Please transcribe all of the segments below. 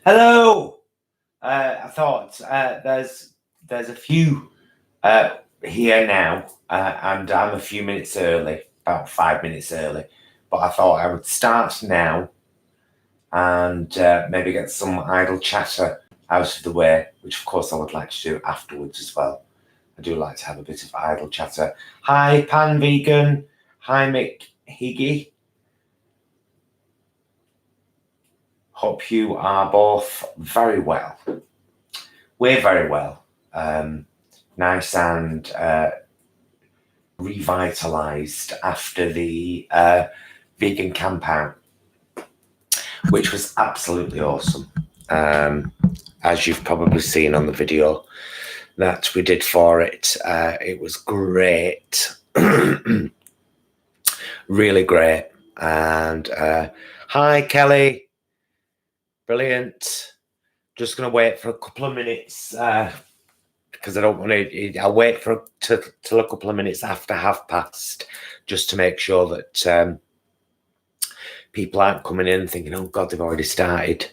Hello. I thought there's a few here now, and I'm a few minutes early, about 5 minutes early. But I thought I would start now and maybe get some idle chatter out of the way, which of course I would like to do afterwards as well. I do like to have a bit of idle chatter. Hi, Pan Vegan. Hi, Mick Higgy. Hope you are both very well. We're very well. Nice and revitalized after the vegan camp out, which was absolutely awesome. As you've probably seen on the video that we did for it, it was great. Really great. And hi, Kelly. Brilliant. Just going to wait for a couple of minutes because I don't want to. I'll wait for till a couple of minutes after past, just to make sure that people aren't coming in thinking, "Oh God, they've already started."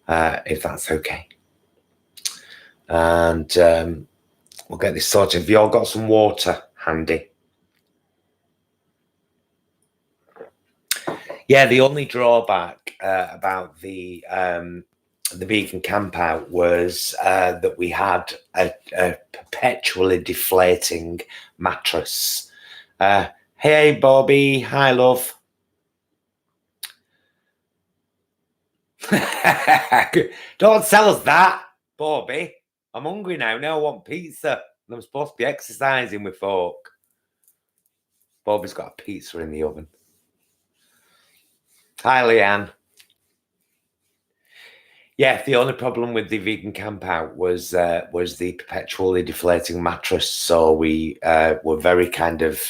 If that's okay, and we'll get this sorted. Have you all got some water handy? Yeah, the only drawback about the vegan camp out was that we had a perpetually deflating mattress. Hey, Bobby. Hi, love. Don't tell us that, Bobby. I'm hungry now. Now I want pizza. I'm supposed to be exercising with folk. Bobby's got a pizza in the oven. Hi, Leanne. Yeah, the only problem with the vegan camp out was the perpetually deflating mattress. So we were very kind of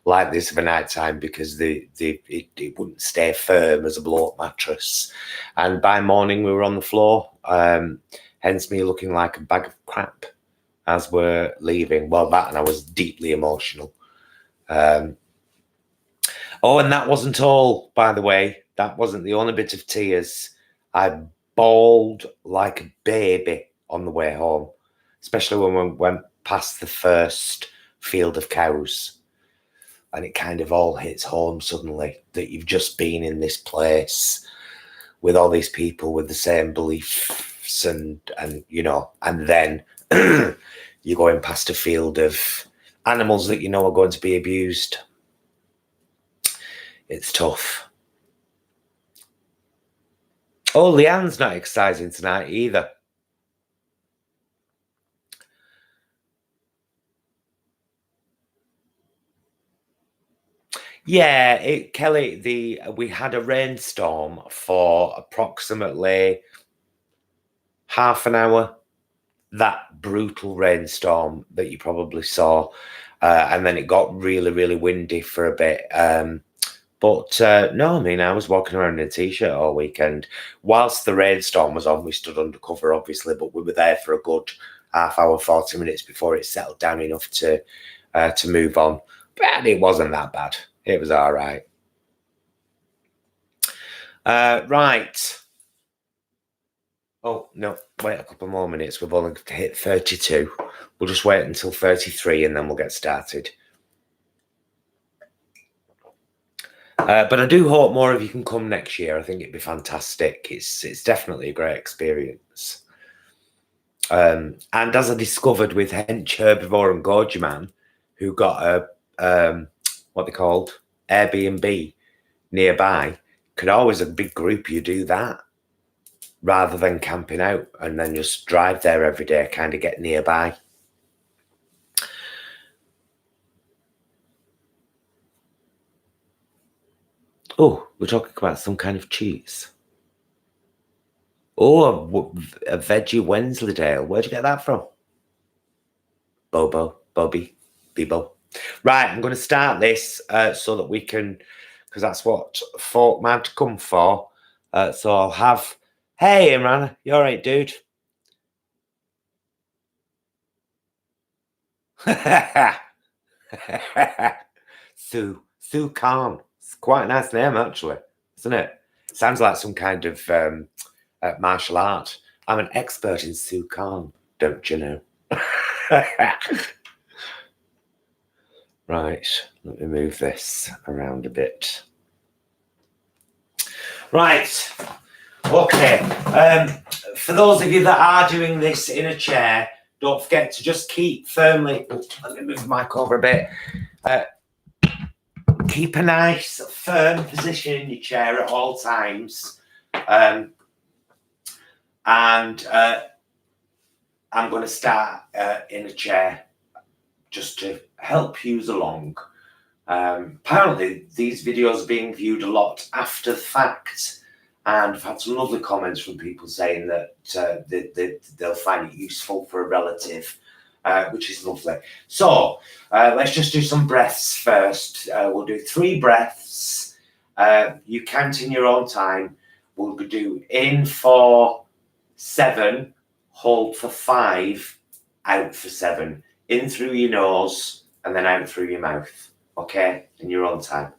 like this for night time because it wouldn't stay firm as a blow-up mattress. And by morning we were on the floor, hence me looking like a bag of crap as we're leaving. Well, that, and I was deeply emotional. Oh, and that wasn't all, by the way. That wasn't the only bit of tears. I bawled like a baby on the way home, especially when we went past the first field of cows. And it kind of all hits home suddenly that you've just been in this place with all these people with the same beliefs and you know, and then you're going past a field of animals that you know are going to be abused. It's tough. Oh, Leanne's not exercising tonight either. Yeah, Kelly, we had a rainstorm for approximately half an hour. That brutal rainstorm that you probably saw, and then it got really, really windy for a bit. But no, I mean, I was walking around in a t-shirt all weekend. Whilst the rainstorm was on, we stood under cover, obviously, but we were there for a good half hour, 40 minutes before it settled down enough to move on. But it wasn't that bad. It was all right. Right. Oh, no, wait a couple more minutes. We've only hit 32. We'll just wait until 33 and then we'll get started. But I do hope more of you can come next year. I think it'd be fantastic. It's definitely a great experience. And as I discovered with Hench, Herbivore and Gorgy Man, who got a, what they called, Airbnb nearby, could always a big group you do that rather than camping out and then just drive there every day, kind of get nearby. Oh, we're talking about some kind of cheese. Oh, a veggie Wensleydale. Where'd you get that from? Bobby, Bibo. Right, I'm going to start this so that we can, because that's what folk mad come for. So I'll have, hey, Imran, you all right, dude? Sue Khan. It's quite a nice name, actually, isn't it? Sounds like some kind of martial art. I'm an expert in Sukan, don't you know? Right, let me move this around a bit. Right, okay. For those of you that are doing this in a chair, don't forget to just keep firmly. Let me move the mic over a bit. Keep a nice firm position in your chair at all times. And I'm going to start in a chair just to help you along. Apparently, these videos are being viewed a lot after the fact, and I've had some lovely comments from people saying that they'll find it useful for a relative, which is lovely. So let's just do some breaths first. We'll do 3 breaths. You count in your own time. We'll do in for 7, hold for 5, out for 7. In through your nose and then out through your mouth. Okay, in your own time.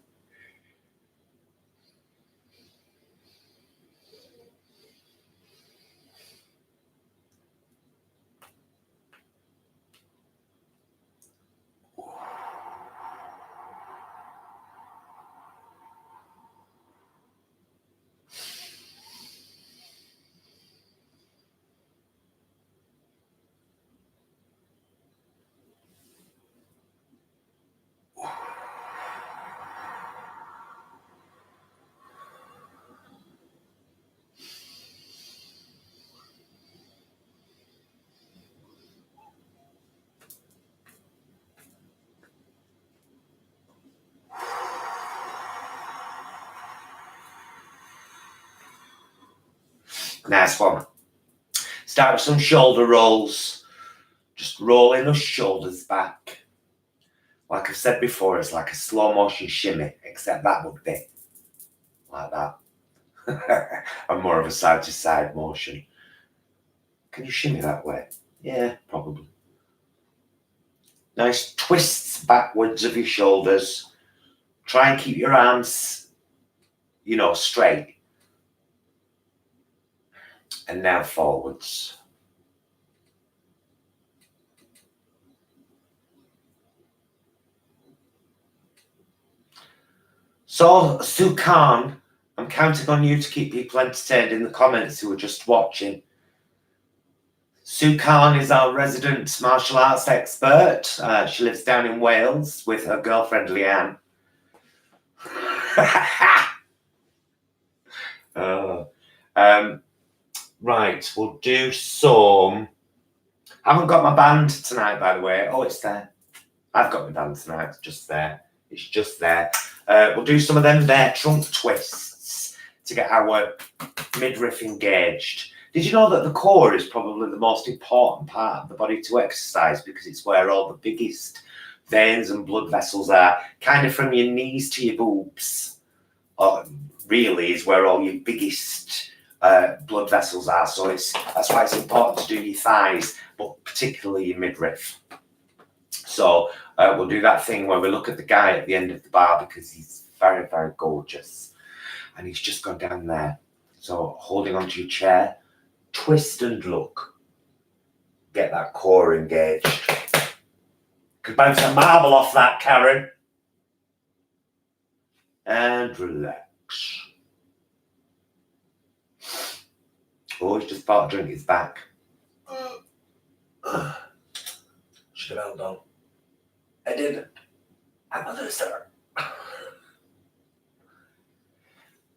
Nice one. Start with some shoulder rolls. Just rolling those shoulders back. Like I've said before, it's like a slow motion shimmy, except that would be like that. And more of a side to side motion. Can you shimmy that way? Yeah, probably. Nice twists backwards of your shoulders. Try and keep your arms, straight. And now forwards. So, Sukan, I'm counting on you to keep people entertained in the comments who are just watching. Sukan is our resident martial arts expert. She lives down in Wales with her girlfriend Leanne. Right, we'll do some. I haven't got my band tonight, by the way. Oh, it's there. I've got my band tonight. It's just there. It's just there. We'll do some of them there trunk twists to get our midriff engaged. Did you know that the core is probably the most important part of the body to exercise because it's where all the biggest veins and blood vessels are, kind of from your knees to your boobs. Really is where all your biggest blood vessels are. So that's why it's important to do your thighs, but particularly your midriff. So we'll do that thing where we look at the guy at the end of the bar because he's very, very gorgeous. And he's just gone down there. So holding onto your chair, twist and look. Get that core engaged. Could bounce a marble off that, Karen. And relax. Oh, he's just about to drink his back. Should have held on. I didn't. I'm a loser.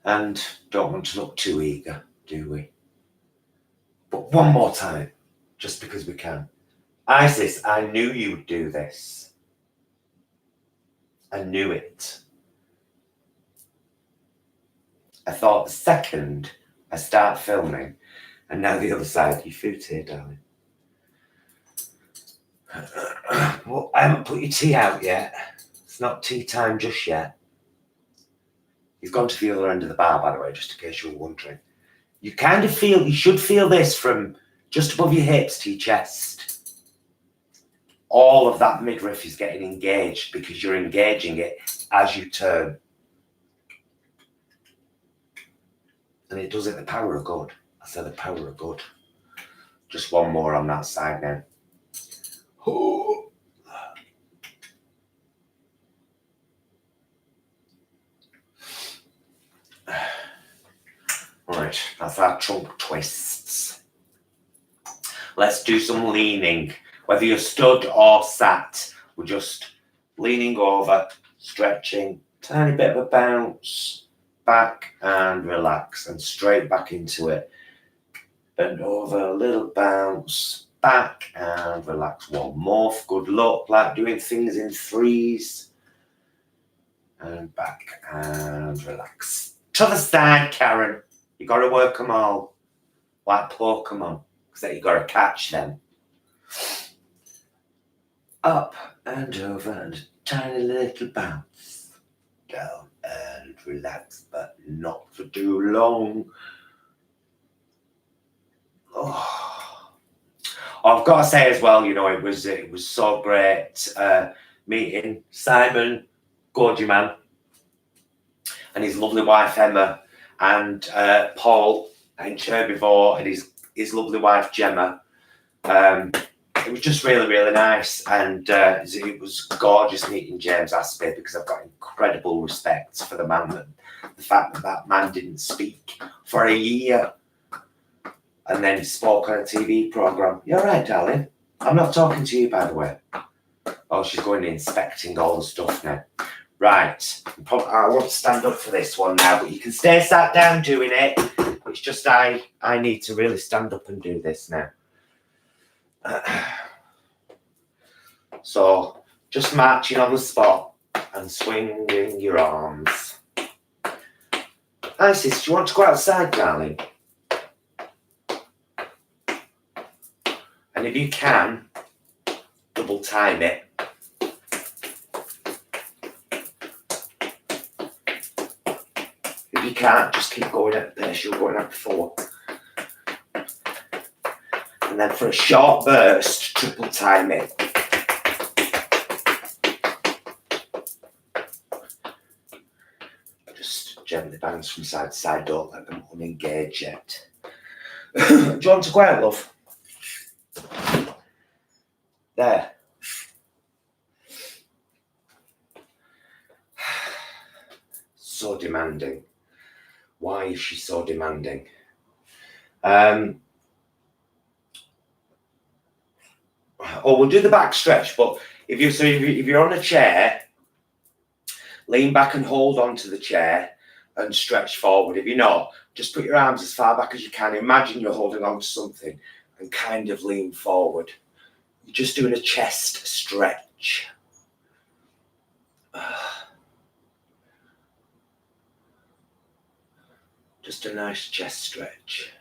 And don't want to look too eager, do we? But one more time, just because we can. Isis, I knew you would do this. I knew it. I thought the second I start filming, and now the other side, your food's here, darling. Well, I haven't put your tea out yet. It's not tea time just yet. He's gone to the other end of the bar, by the way, just in case you were wondering. You should feel this from just above your hips to your chest. All of that midriff is getting engaged because you're engaging it as you turn. And it does it the power of good. I said the power are good. Just one more on that side now. Oh. Right, that's our trunk twists. Let's do some leaning. Whether you're stood or sat, we're just leaning over, stretching, tiny bit of a bounce, back and relax, and straight back into it. Bend over, a little bounce, back and relax. One more, good luck, like doing things in threes. And back and relax. To the side, Karen. You got to work them all like Pokemon, because you got to catch them. Up and over and a tiny little bounce. Down and relax, but not for too long. Oh. I've got to say as well, you know, it was so great meeting Simon, gorgeous man, and his lovely wife Emma, and Paul, and Chair before, and his lovely wife Gemma. It was just really, really nice, and it was gorgeous meeting James Aspey, because I've got incredible respect for the man. The fact that man didn't speak for a year and then spoke on a TV programme. You're right, darling. I'm not talking to you, by the way. Oh, she's going inspecting all the stuff now. Right. I won't stand up for this one now, but you can stay sat down doing it. It's just I need to really stand up and do this now. So, just marching on the spot and swinging your arms. Isis, do you want to go outside, darling? And if you can, double time it. If you can't, just keep going at the pace you were going at before. And then for a short burst, triple time it. Just gently bounce from side to side, don't let them unengage yet. Do you want to go out, love? There. So demanding. Why is she so demanding? Oh, we'll do the back stretch, but if you're on a chair, lean back and hold onto the chair and stretch forward. If you're not, just put your arms as far back as you can. Imagine you're holding on to something and kind of lean forward. You're just doing a chest stretch. Just a nice chest stretch.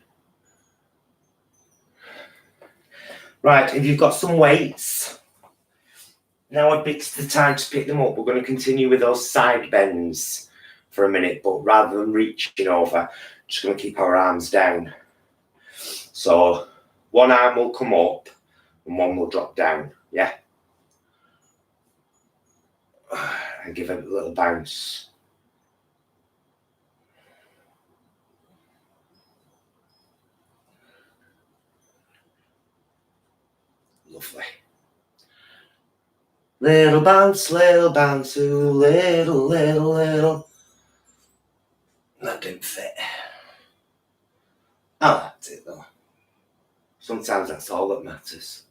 Right, if you've got some weights, now would be the time to pick them up. We're going to continue with those side bends for a minute, but rather than reaching over, just going to keep our arms down. So one arm will come up and one will drop down, yeah? And give it a little bounce. Lovely. Little bounce, ooh, little. That didn't fit. Oh, that's it though. Sometimes that's all that matters.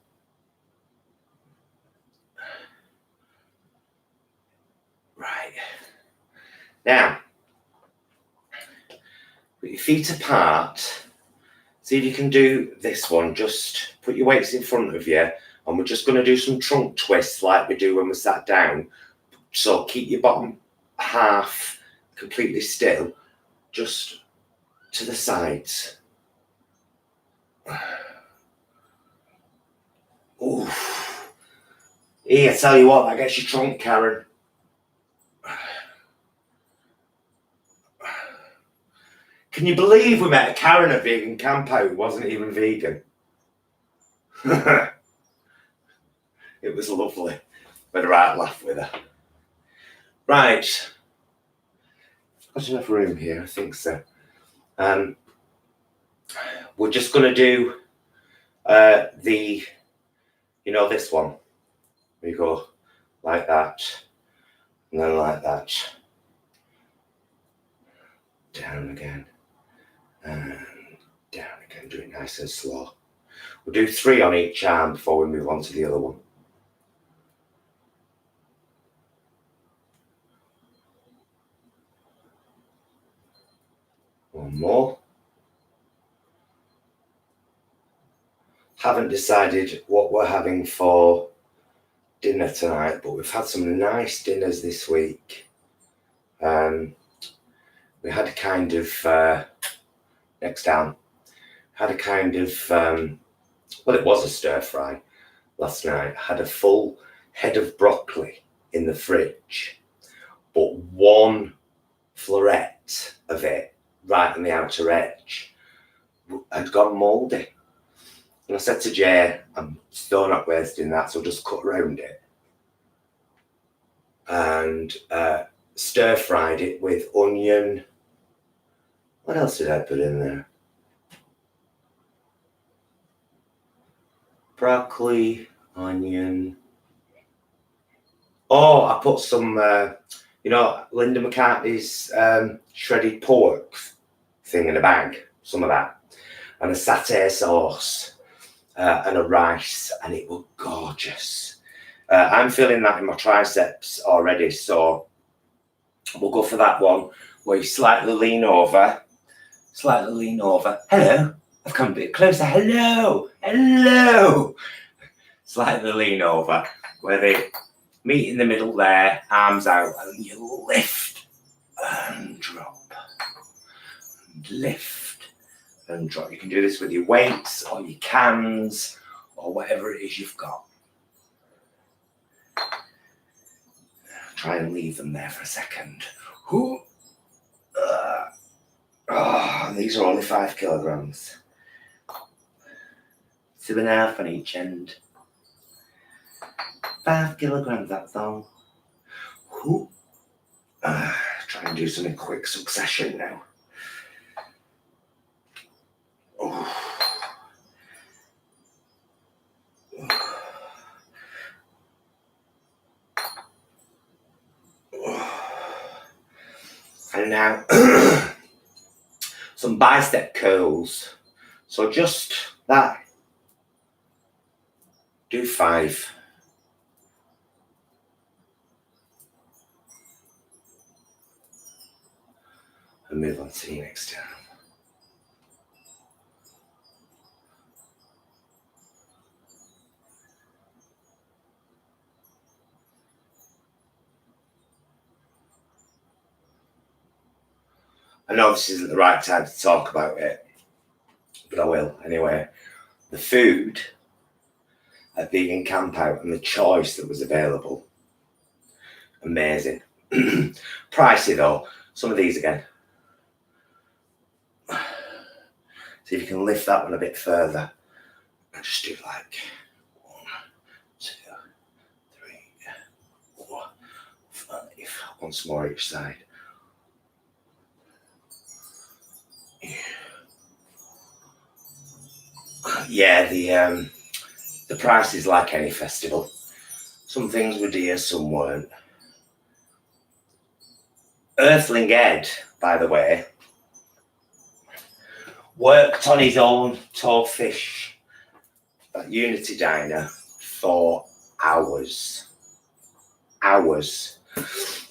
Right. Now, put your feet apart. See if you can do this one. Just put your weights in front of you, and we're just going to do some trunk twists like we do when we're sat down. So keep your bottom half completely still, just to the sides. Oof. Here, I tell you what, that gets your trunk, Karen. Can you believe we met a Karen at Vegan Camp Out who wasn't even vegan? It was lovely. We had a right laugh with her. Right. Got enough room here, I think so. we're just going to do this one. We go like that, and then like that. Down again, and down again. Do it nice and slow. We'll do 3 on each arm before we move on to the other one. One more. Haven't decided what we're having for dinner tonight, but we've had some nice dinners this week. We had a kind of next down. Had a kind of well, it was a stir fry last night. Had a full head of broccoli in the fridge, but one floret of it right on the outer edge had gone mouldy. And I said to Jay, I'm still not wasting that, so just cut around it. And stir fried it with onion. What else did I put in there? Broccoli, onion. Oh, I put some, Linda McCartney's shredded pork thing in a bag, some of that, and a satay sauce and a rice, and it was gorgeous. I'm feeling that in my triceps already, so we'll go for that one where you slightly lean over. Hello, I've come a bit closer. Hello. Slightly lean over, where they meet in the middle there, arms out, and you lift and drop. Lift and drop. You can do this with your weights or your cans or whatever it is you've got. Try and leave them there for a second. These are only 5 kilograms. 2.5 on each end. 5 kilograms, that's all. Try and do some in quick succession now. And now some bicep curls. So just that. Do 5. And move on to the next arm. I know this isn't the right time to talk about it, but I will anyway. The food at Vegan Camp Out and the choice that was available, amazing. Pricey though. Some of these again. See if you can lift that one a bit further. And just do like 1, 2, 3, 4, 5. Once more each side. Yeah, the price is like any festival. Some things were dear, some weren't. Earthling Ed, by the way, worked on his own tall fish at Unity Diner for hours.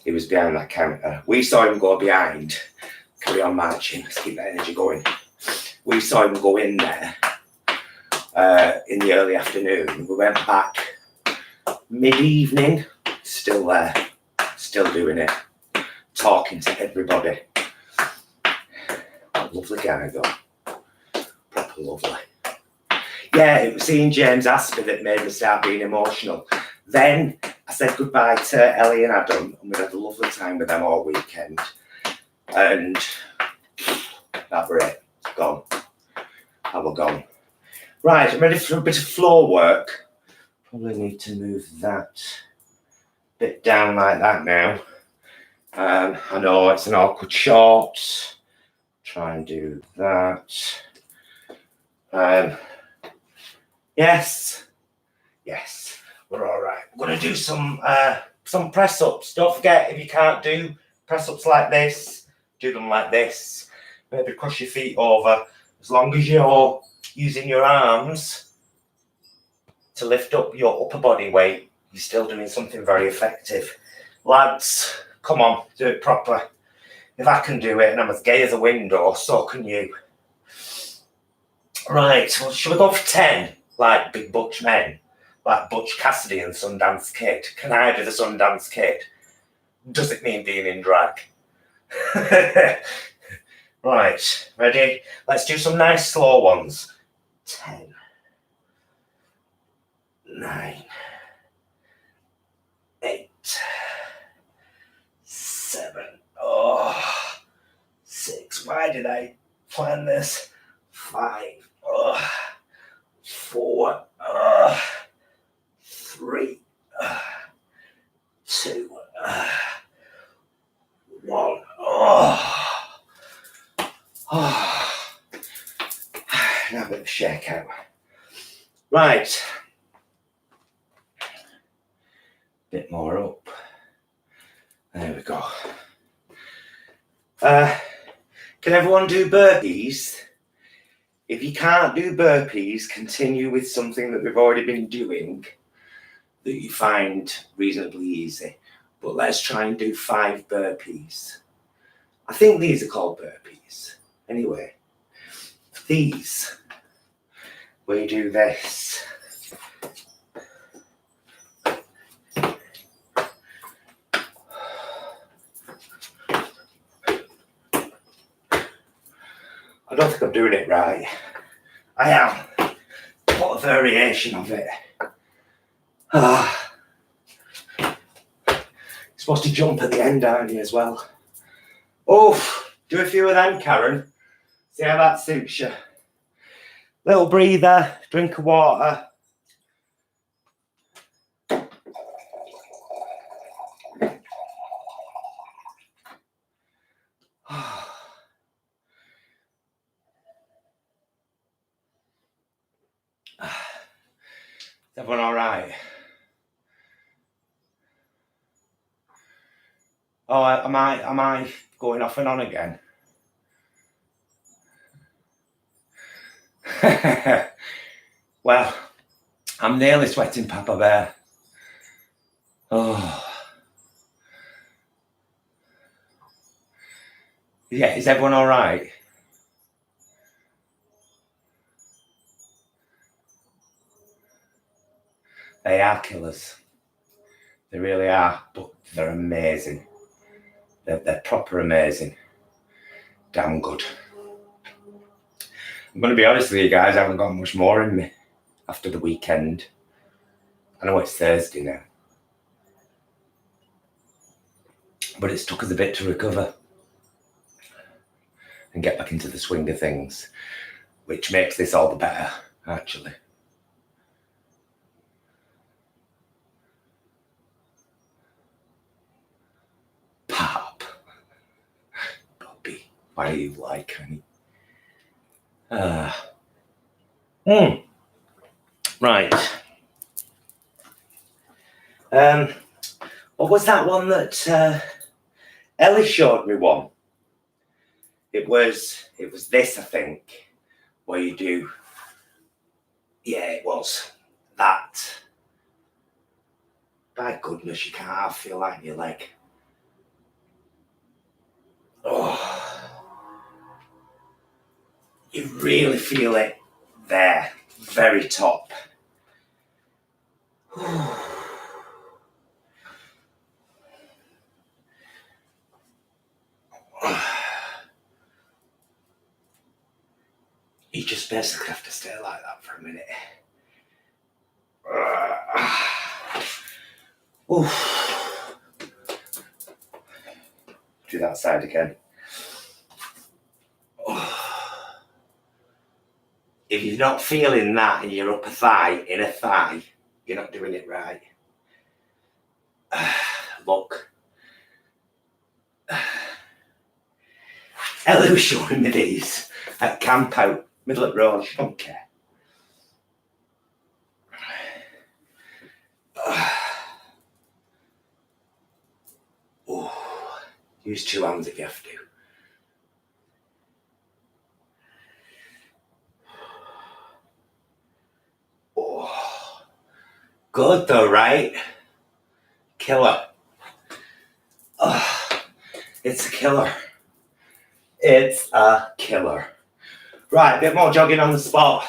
He was behind that counter. We saw him go behind. Carry on marching. Let's keep that energy going. We saw him go in there in the early afternoon. We went back mid-evening. Still there. Still doing it. Talking to everybody. Lovely guy though. Proper lovely. Yeah, it was seeing James Asper that made me start being emotional. Then I said goodbye to Ellie and Adam, and we had a lovely time with them all weekend. And that were it. Gone. I was gone. Right, I'm ready for a bit of floor work. Probably need to move that bit down like that now. I know it's an awkward shot. Try and do that. Yes, we're all right. We're gonna do some press ups. Don't forget, if you can't do press ups like this, do them like this. Maybe cross your feet over. As long as you're using your arms to lift up your upper body weight, you're still doing something very effective. Lads, come on, do it proper. If I can do it and I'm as gay as a window, so can you. Right, well, shall we go for 10? Like big butch men? Like Butch Cassidy and Sundance Kid? Can I be the Sundance Kid? Does it mean being in drag? Right, ready? Let's do some nice slow ones. 10, 9, 8, 7, 6. Why did I plan this? 5, 4, 3, 2, 1. Now a bit of a shake out. Right. Bit more up. There we go. Can everyone do burpees? If you can't do burpees, continue with something that we've already been doing that you find reasonably easy. But let's try and do 5 burpees. I think these are called burpees. Anyway, these, we do this. I don't think I'm doing it right. I am. What a variation of it. You're supposed to jump at the end, aren't you, as well? Oh, do a few of them, Karen. See how that suits you. Little breather, drink of water. Is everyone all right? Oh, am I going off and on again? Well, I'm nearly sweating Papa Bear. Oh. Yeah, is everyone all right? They are killers. They really are, but they're amazing. They're proper amazing. Damn good. I'm going to be honest with you guys, I haven't got much more in me after the weekend. I know it's Thursday now. But it's took us a bit to recover and get back into the swing of things, which makes this all the better, actually. Pop. Bobby, why are you like, honey? Right. What was that one that Ellie showed me one? It was this, I think, where you do. Yeah, it was that. By goodness, you can't half feel like your leg. Oh, you really feel it there, very top. You just basically have to stay like that for a minute. Do that side again. If you're not feeling that in your upper thigh, inner thigh, you're not doing it right. Look. Ellie was showing me these at camp out Middle of the road, she don't care. Oh, use 2 hands if you have to. Oh, good though, right? Killer. Oh, it's a killer. It's a killer. Right, a bit more jogging on the spot.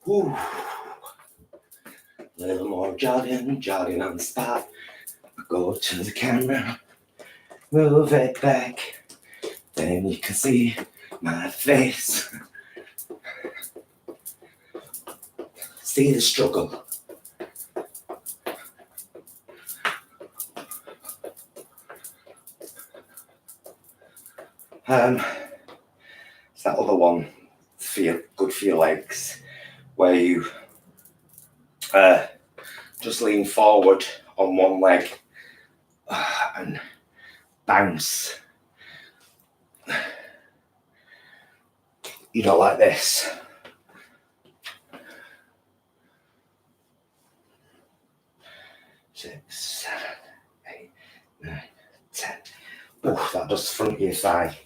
Whew. A little more jogging on the spot. Go to the camera, move it back, then you can see my face. See the struggle. It's that other one, good for your legs, where you just lean forward on one leg and bounce. You know, like this. Six, 7, 8, 9, 10. Oh, that does the front of your thigh.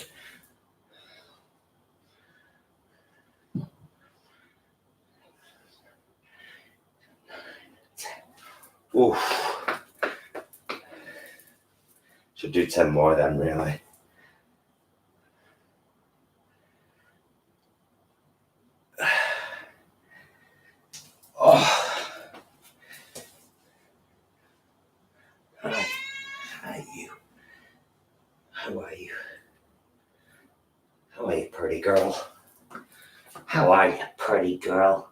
Oh, should do 10 more then, really. Oh, hi you. How are you? How are you, pretty girl? How are you, pretty girl?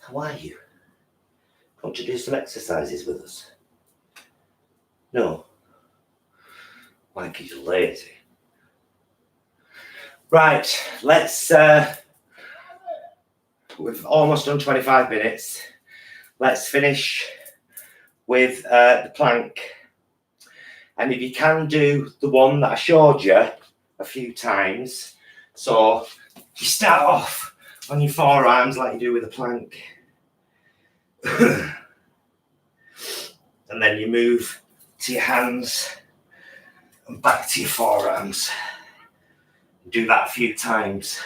How are you? Want to do some exercises with us? No. Why? Because you're lazy. Right, let's, we've almost done 25 minutes. Let's finish with the plank. And if you can do the one that I showed you a few times. So you start off on your forearms like you do with a plank. And then you move to your hands and back to your forearms. Do that a few times.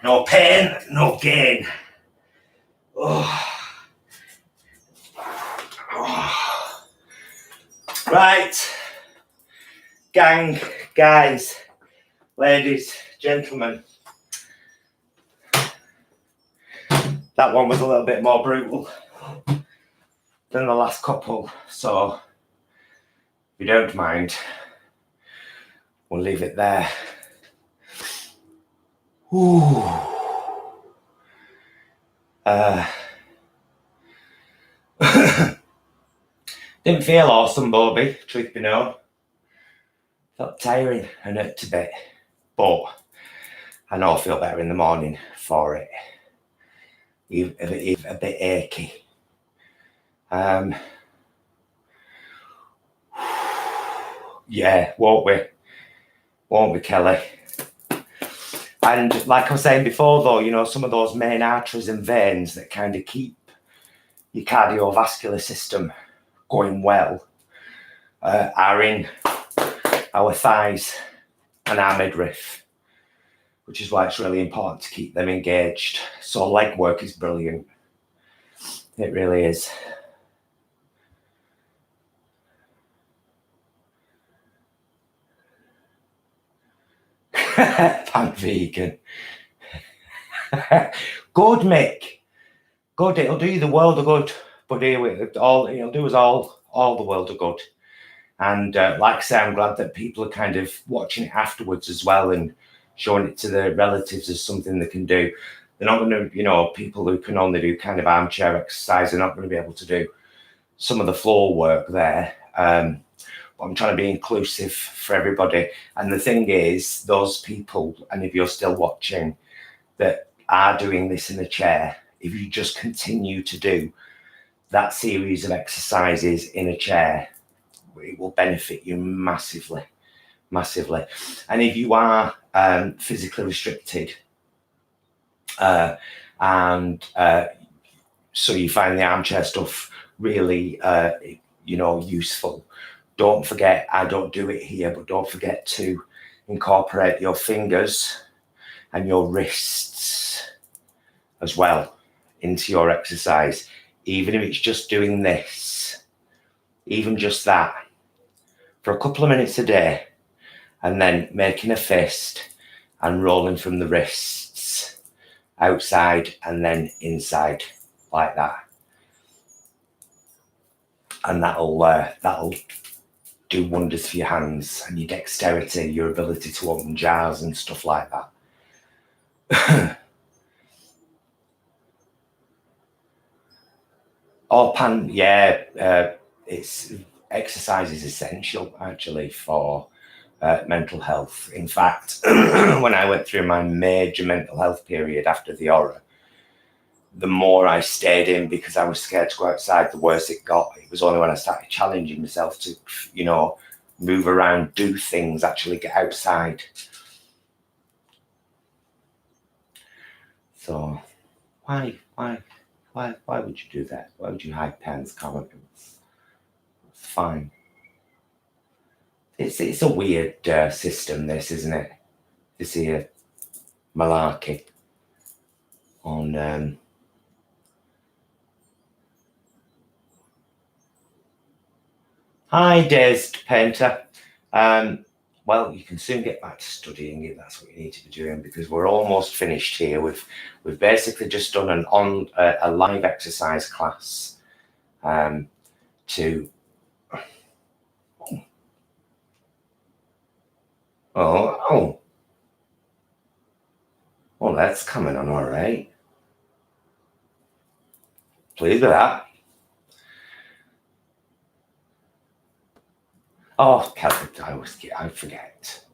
No pain, no gain. Right, gang, guys, ladies, gentlemen. That one was a little bit more brutal than the last couple, so if you don't mind, we'll leave it there. Ooh. Didn't feel awesome, Bobby, truth be known. Felt tiring and hurt a bit, but I know I feel better in the morning for it. Even a bit achy. Yeah, won't we, Kelly? And like I was saying before, though, you know, some of those main arteries and veins that kind of keep your cardiovascular system going well are in our thighs and our midriff, which is why it's really important to keep them engaged. So leg work is brilliant. It really is. Pan vegan. Good, Mick. Good. It'll do you the world of good, buddy. It'll do us all the world of good. And like I say, I'm glad that people are kind of watching it afterwards as well and showing it to their relatives as something they can do. They're not going to, you know, people who can only do kind of armchair exercise are not going to be able to do some of the floor work there. I'm trying to be inclusive for everybody. And the thing is, those people, and if you're still watching, that are doing this in a chair, if you just continue to do that series of exercises in a chair, it will benefit you massively, massively. And if you are physically restricted, and so you find the armchair stuff really, useful, don't forget, I don't do it here, but don't forget to incorporate your fingers and your wrists as well into your exercise. Even if it's just doing this, even just that, for a couple of minutes a day, and then making a fist and rolling from the wrists outside and then inside like that. And that'll do wonders for your hands and your dexterity, your ability to open jars and stuff like that. It's exercise is essential actually for mental health. In fact, when I went through my major mental health period after the horror, the more I stayed in because I was scared to go outside, the worse it got. It was only when I started challenging myself to, move around, do things, actually get outside. So why would you do that? Why would you hide pens, comments? It's fine. It's a weird system, this, isn't it? This here malarkey on Hi, Dazed Painter. Well, you can soon get back to studying if that's what you need to be doing, because we're almost finished here. We've basically just done a live exercise class to. Oh, well, that's coming on all right. Pleased with that. Oh, Calvin, I forget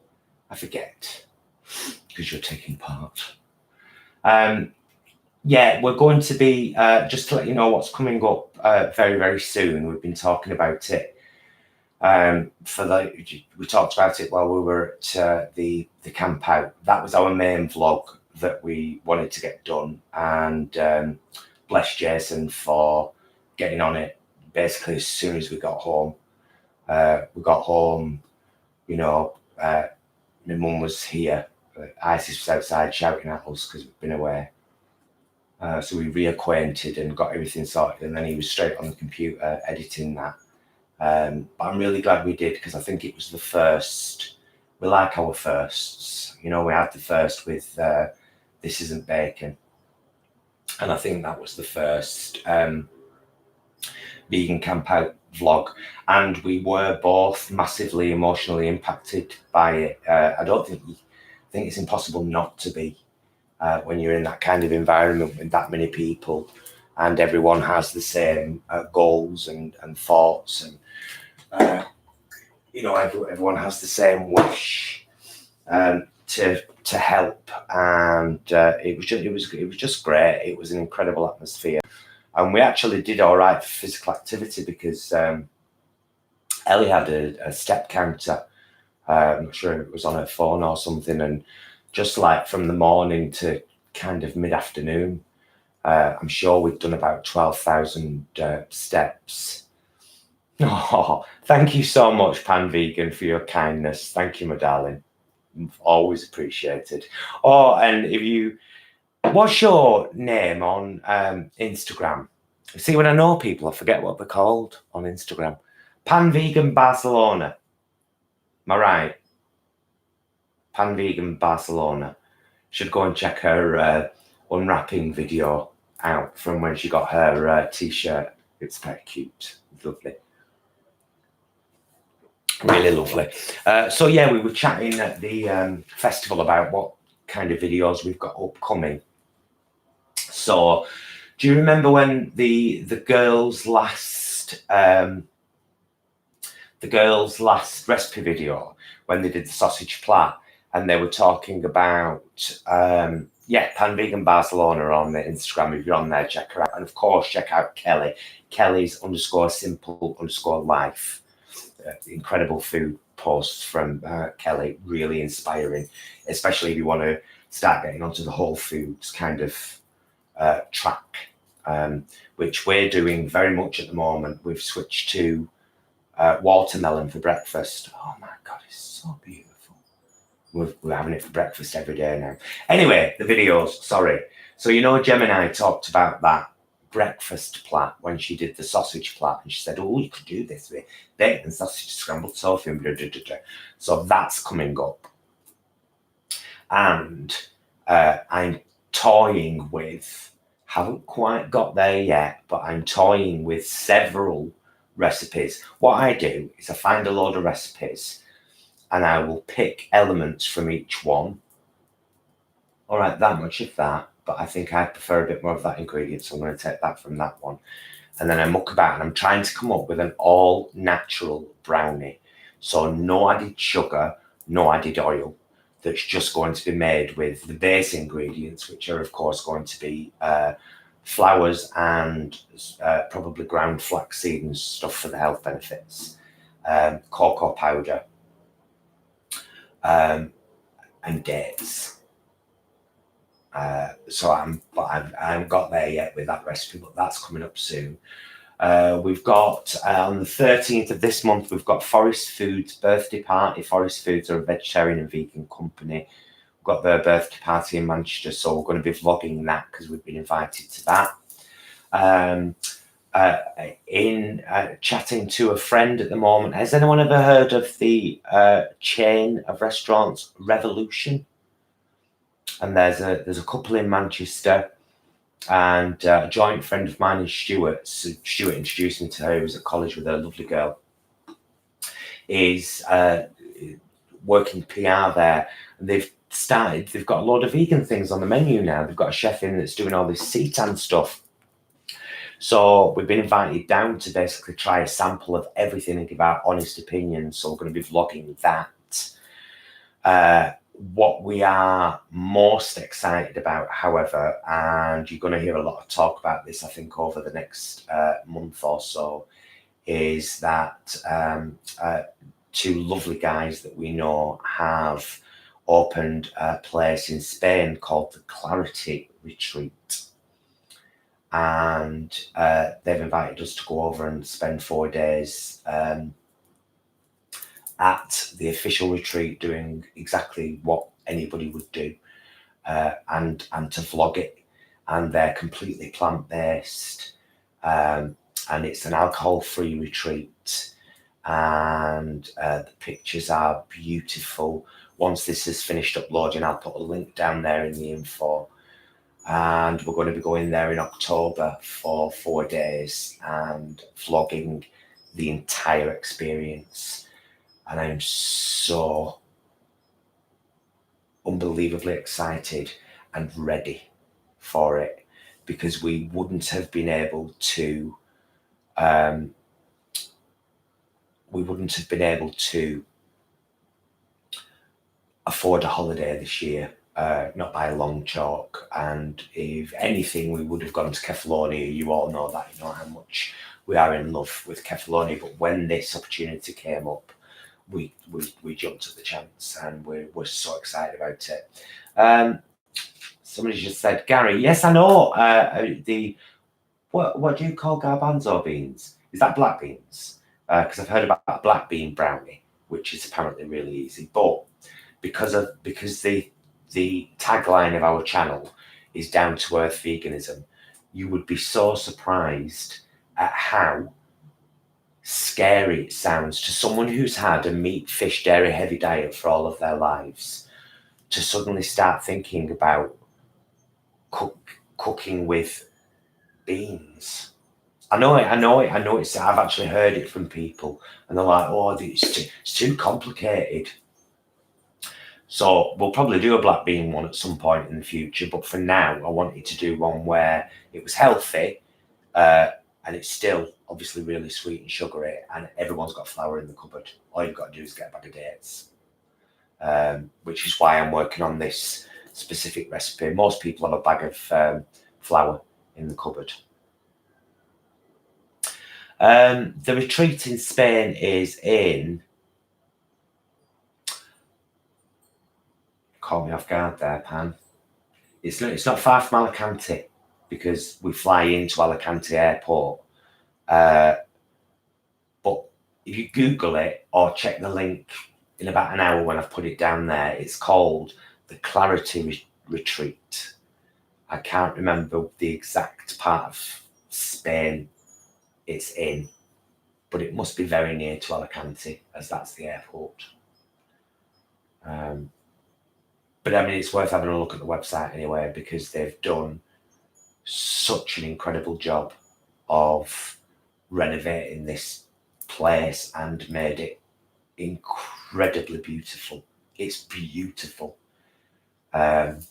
because you're taking part. Yeah, we're going to be, just to let you know what's coming up very, very soon. We've been talking about it. We talked about it while we were at the camp out. That was our main vlog that we wanted to get done. And bless Jason for getting on it basically as soon as we got home. My mum was here. Isis was outside shouting at us because we've been away. So we reacquainted and got everything sorted, and then he was straight on the computer editing that. But I'm really glad we did, because I think it was the first. We like our firsts. We had the first with This Isn't Bacon. And I think that was the first vegan camp out vlog. And we were both massively emotionally impacted by it. I think it's impossible not to be when you're in that kind of environment with that many people, and everyone has the same goals and thoughts, and everyone has the same wish to help, and it was just great. It was an incredible atmosphere, and we actually did all right for physical activity because Ellie had a step counter. I'm not sure it was on her phone or something, and just like from the morning to kind of mid-afternoon, I'm sure we've done about 12,000 steps. Oh, thank you so much, Pan Vegan, for your kindness. Thank you, my darling. Always appreciated. Oh, and what's your name on Instagram? See, when I know people, I forget what they're called on Instagram. Pan Vegan Barcelona. Am I right? Pan Vegan Barcelona. Should go and check her unwrapping video out from when she got her t-shirt. It's very cute. Lovely. Really lovely. So yeah, we were chatting at the festival about what kind of videos we've got upcoming. So do you remember when the girls last the girls' last recipe video when they did the sausage plat, and they were talking about Pan Vegan Barcelona on the Instagram. If you're on there, check her out, and of course check out Kelly. Kelly's _simple_life. Incredible food posts from Kelly, really inspiring, especially if you want to start getting onto the whole foods kind of track, which we're doing very much at the moment. We've switched to watermelon for breakfast. Oh my God, it's so beautiful. We're having it for breakfast every day now. Anyway, the videos, sorry. So, Gemini talked about that breakfast plat when she did the sausage plat, and she said, oh, you could do this with bacon, sausage, scrambled tofu, and blah, blah, blah, blah. So that's coming up. And I'm toying with, haven't quite got there yet, but I'm toying with several recipes. What I do is I find a load of recipes and I will pick elements from each one. All right, that much of that, but I think I prefer a bit more of that ingredient, so I'm going to take that from that one. And then I muck about, and I'm trying to come up with an all-natural brownie. So no added sugar, no added oil. That's just going to be made with the base ingredients, which are, of course, going to be flours and probably ground flaxseed and stuff for the health benefits, cocoa powder, and dates. So I haven't got there yet with that recipe, but that's coming up soon. We've got on the 13th of this month, we've got Forest Foods birthday party. Forest Foods are a vegetarian and vegan company. We've got their birthday party in Manchester, so we're going to be vlogging that because we've been invited to that. In chatting to a friend at the moment, has anyone ever heard of the chain of restaurants Revolution? And there's a couple in Manchester, and a joint friend of mine is Stuart. So Stuart introduced me to her. He was at college with a lovely girl. Is working PR there, and they've got a lot of vegan things on the menu now. They've got a chef in that's doing all this seitan stuff. So we've been invited down to basically try a sample of everything and give our honest opinions. So we're going to be vlogging that. What we are most excited about, however, and you're going to hear a lot of talk about this, I think, over the next month or so, is that two lovely guys that we know have opened a place in Spain called the Clarity Retreat. And they've invited us to go over and spend 4 days at the official retreat, doing exactly what anybody would do, and to vlog it. And they're completely plant-based, and it's an alcohol-free retreat, and the pictures are beautiful. Once this is finished uploading, I'll put a link down there in the info. And we're going to be going there in October for 4 days and vlogging the entire experience. And I'm so unbelievably excited and ready for it, because we wouldn't have been able to afford a holiday this year, not by a long chalk. And if anything, we would have gone to Kefalonia. You all know that, you know how much we are in love with Kefalonia. But when this opportunity came up, we jumped at the chance, and we're so excited about it. Somebody just said, Gary, yes, I know. What do you call garbanzo beans? Is that black beans? Because I've heard about a black bean brownie, which is apparently really easy. But because the tagline of our channel is down to earth veganism, you would be so surprised at how scary it sounds to someone who's had a meat, fish, dairy heavy diet for all of their lives, to suddenly start thinking about cooking with beans. I know it. I've actually heard it from people, and they're like, "Oh, it's too complicated." So we'll probably do a black bean one at some point in the future. But for now, I wanted to do one where it was healthy, and it's still obviously really sweet and sugary, and everyone's got flour in the cupboard. All you've got to do is get a bag of dates, which is why I'm working on this specific recipe. Most people have a bag of flour in the cupboard. The retreat in Spain is in... Caught me off guard there, Pan. It's not far from Alicante, because we fly into Alicante Airport. But if you Google it or check the link in about an hour when I've put it down there, it's called the Clarity Retreat. I can't remember the exact part of Spain it's in, but it must be very near to Alicante, as that's the airport. But I mean, it's worth having a look at the website anyway, because they've done such an incredible job of renovating this place and made it incredibly beautiful. It's beautiful. And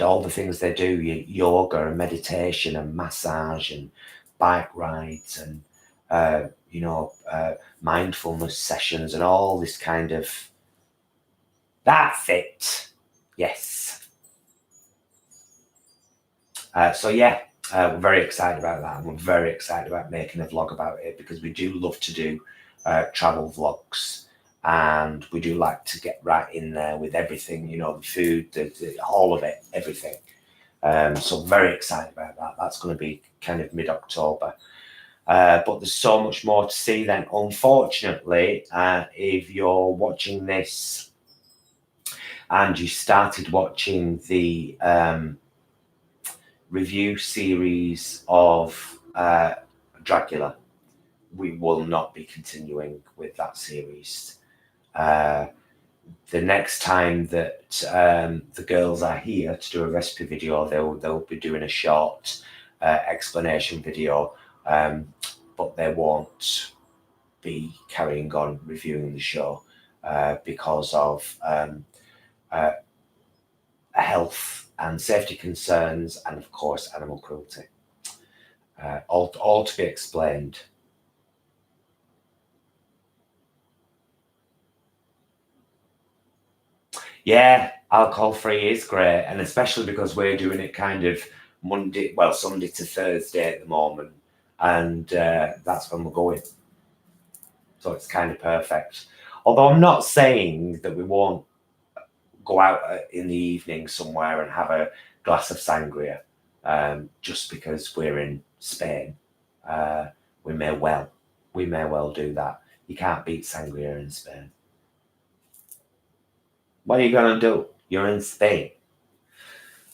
all the things they do, yoga and meditation and massage and bike rides and, mindfulness sessions and all this kind of... That's it. Yes. We're very excited about that. And we're very excited about making a vlog about it, because we do love to do travel vlogs, and we do like to get right in there with everything, the food, the all of it, everything. So very excited about that. That's going to be kind of mid-October. But there's so much more to see then. Unfortunately, if you're watching this and you started watching the review series of Dracula, we will not be continuing with that series. The next time that the girls are here to do a recipe video, they'll be doing a short explanation video, but they won't be carrying on reviewing the show because of health and safety concerns, and of course animal cruelty. All to be explained. Yeah, alcohol-free is great, and especially because we're doing it kind of Sunday to Thursday at the moment, and that's when we're going. So it's kind of perfect. Although I'm not saying that we won't go out in the evening somewhere and have a glass of sangria, just because we're in Spain. We may well do that. You can't beat sangria in Spain. What are you going to do? You're in Spain.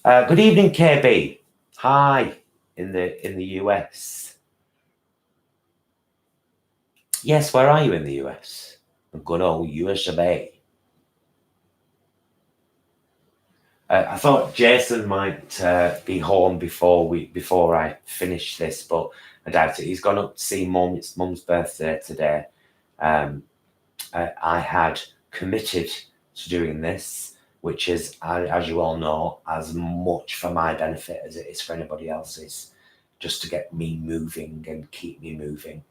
Good evening, KB. Hi, in the US. Yes, where are you in the US? The good old US of A. I thought Jason might be home before I finish this, but I doubt it. He's gone up to see Mum. It's Mum's birthday today. I had committed to doing this, which is, as you all know, as much for my benefit as it is for anybody else's, just to get me moving and keep me moving.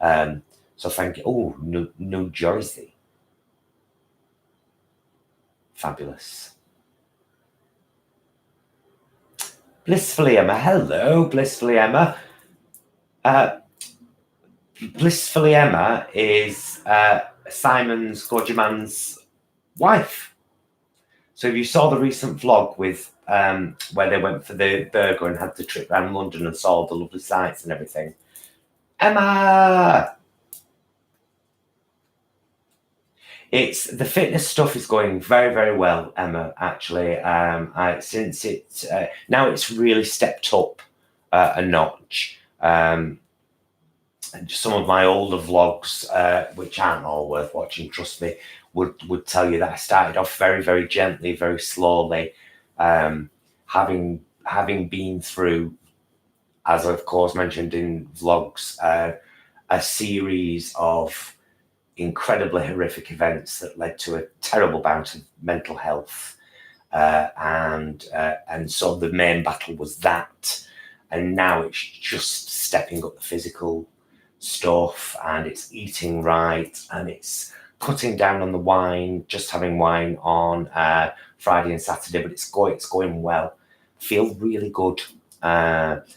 So thank you. Oh, New Jersey. Fabulous. Blissfully Emma. Hello, Blissfully Emma. Blissfully Emma is Simon's Gorgeman's wife. So if you saw the recent vlog with where they went for the burger and had the trip around London and saw all the lovely sights and everything. Emma! The fitness stuff is going very, very well, Emma, actually. Since now it's really stepped up a notch. And some of my older vlogs, which aren't all worth watching, trust me, would tell you that I started off very, very gently, very slowly, having been through, as I've of course mentioned in vlogs, a series of incredibly horrific events that led to a terrible bout of mental health, and so the main battle was that, And now it's just stepping up the physical stuff, and it's eating right, and it's cutting down on the wine, just having wine on Friday and Saturday, but it's going well. Feel really good. But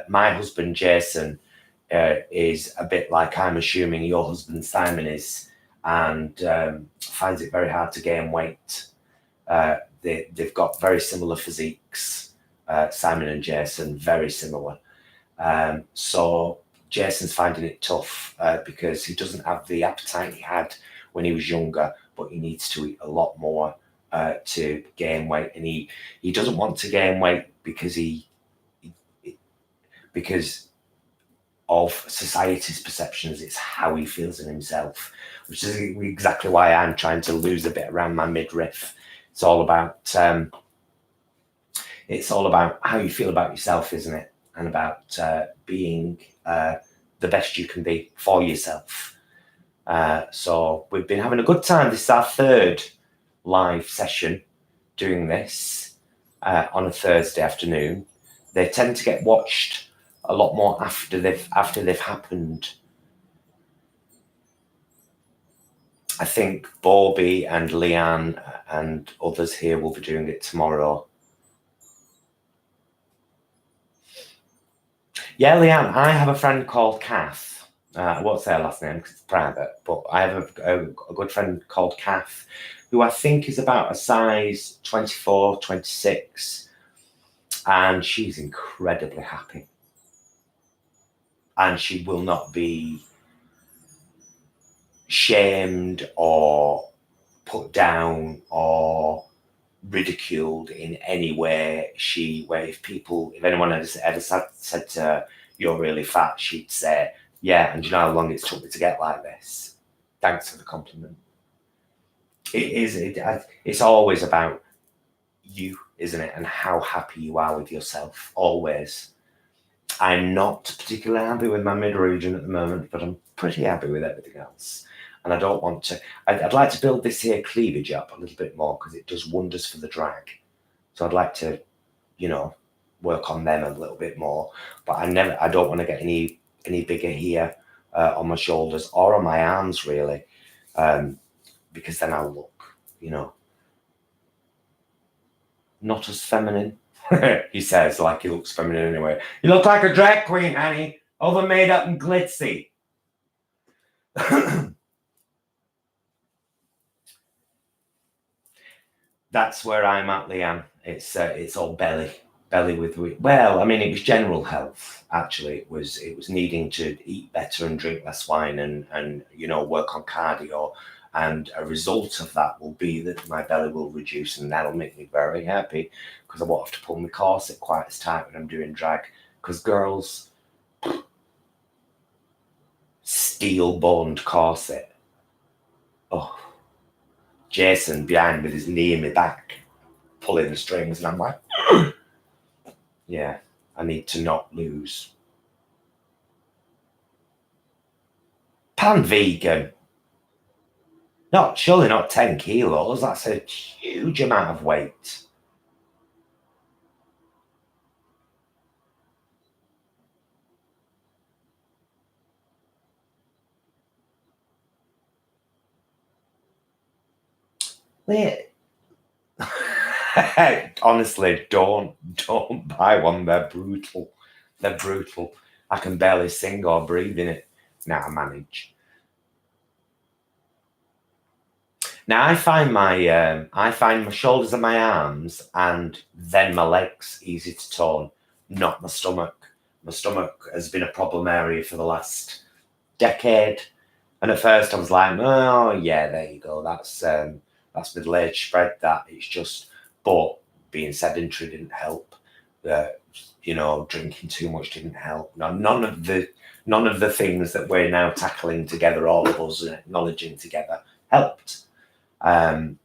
my husband Jason is a bit like I'm assuming your husband Simon is, and finds it very hard to gain weight. They've got very similar physiques. Simon and Jason, very similar. So Jason's finding it tough because he doesn't have the appetite he had when he was younger, but he needs to eat a lot more to gain weight, and he doesn't want to gain weight because because of society's perceptions. It's how he feels in himself, which is exactly why I'm trying to lose a bit around my midriff. It's all about how you feel about yourself, isn't it? And about being the best you can be for yourself. So we've been having a good time. This is our third live session doing this on a Thursday afternoon. They tend to get watched a lot more after they've happened. I think Bobby and Leanne and others here will be doing it tomorrow. Yeah, Leanne, I have a friend called Kath. I won't say her last name because it's private, but I have a good friend called Kath, who I think is about a size 24, 26, and she's incredibly happy. And she will not be shamed or put down or ridiculed in any way. If anyone ever said to her, "You're really fat," she'd say, "Yeah, and do you know how long it's took me to get like this? Thanks for the compliment." It's always about you, isn't it? And how happy you are with yourself, always. I'm not particularly happy with my mid-region at the moment, but I'm pretty happy with everything else. And I don't want to, I'd like to build this here cleavage up a little bit more because it does wonders for the drag. So I'd like to, work on them a little bit more. But I don't want to get any bigger here on my shoulders or on my arms, really, because then I'll look, not as feminine. He says, like he looks feminine anyway. You look like a drag queen, honey. Over made up and glitzy. That's where I'm at, Leanne. It's all belly with. Well, I mean, it was general health. Actually, it was needing to eat better and drink less wine and work on cardio. And a result of that will be that my belly will reduce, and that'll make me very happy because I won't have to pull my corset quite as tight when I'm doing drag. Because girls, steel-boned corset. Oh, Jason behind with his knee in my back, pulling the strings, and I'm like, yeah, I need to not lose. Pan vegan. Surely not 10 kilos. That's a huge amount of weight. Honestly, don't buy one. They're brutal. I can barely sing or breathe in it. Now I manage. Now I find my shoulders and my arms, and then my legs easy to tone, not my stomach. My stomach has been a problem area for the last decade, and at first I was like, oh yeah, there you go. That's middle-aged spread. That it's just, but being sedentary didn't help. Drinking too much didn't help. None of the things that we're now tackling together, all of us acknowledging together, helped. And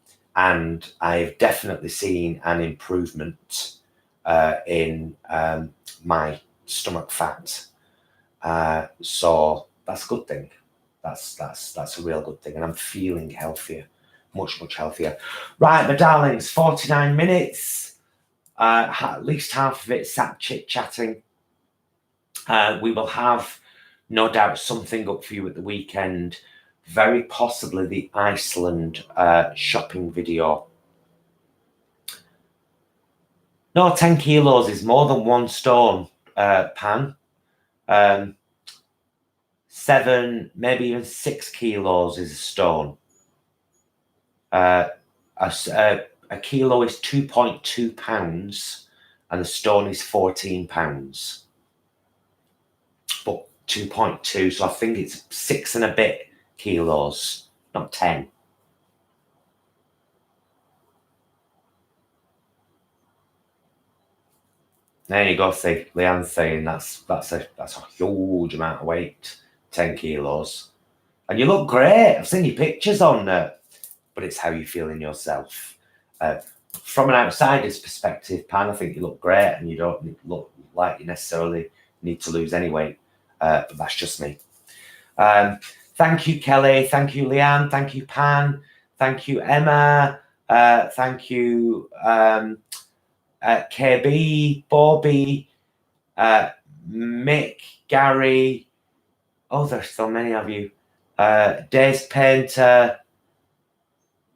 I've definitely seen an improvement in my stomach fat. So that's a good thing. That's a real good thing. And I'm feeling healthier, much healthier. Right, my darlings, 49 minutes. at least half of it sat chit-chatting. We will have, no doubt, something up for you at the weekend, very possibly the Iceland shopping video. No, 10 kilos is more than 1 stone, Pan. 7, maybe even 6 kilos is a stone. A kilo is 2.2 pounds, and a stone is 14 pounds. But 2.2, so I think it's 6 and a bit kilos, not 10. There you go. See, Leanne's saying that's a huge amount of weight, 10 kilos, and you look great. I've seen your pictures on there, but it's how you feel in yourself. From an outsider's perspective, Pan, I think you look great, and you don't look like you necessarily need to lose any weight. But that's just me. Thank you, Kelly. Thank you, Leanne. Thank you, Pan. Thank you, Emma. Thank you, KB, Bobby, Mick, Gary. Oh, there's so many of you. Days Painter.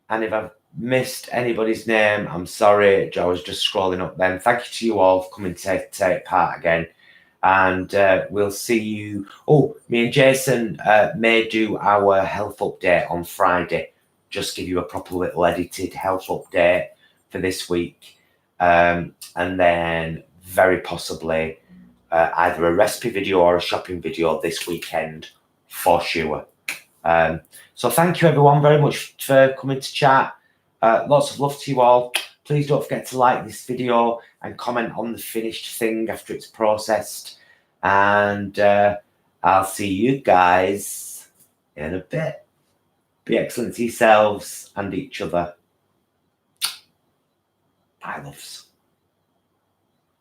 And if I've missed anybody's name, I'm sorry. I was just scrolling up then. Thank you to you all for coming to take part again. And we'll see you. Oh, me and Jason may do our health update on Friday. Just give you a proper little edited health update for this week. And then very possibly either a recipe video or a shopping video this weekend for sure. So thank you everyone very much for coming to chat. Lots of love to you all. Please don't forget to like this video and comment on the finished thing after it's processed. And I'll see you guys in a bit. Be excellent to yourselves and each other. Bye, loves.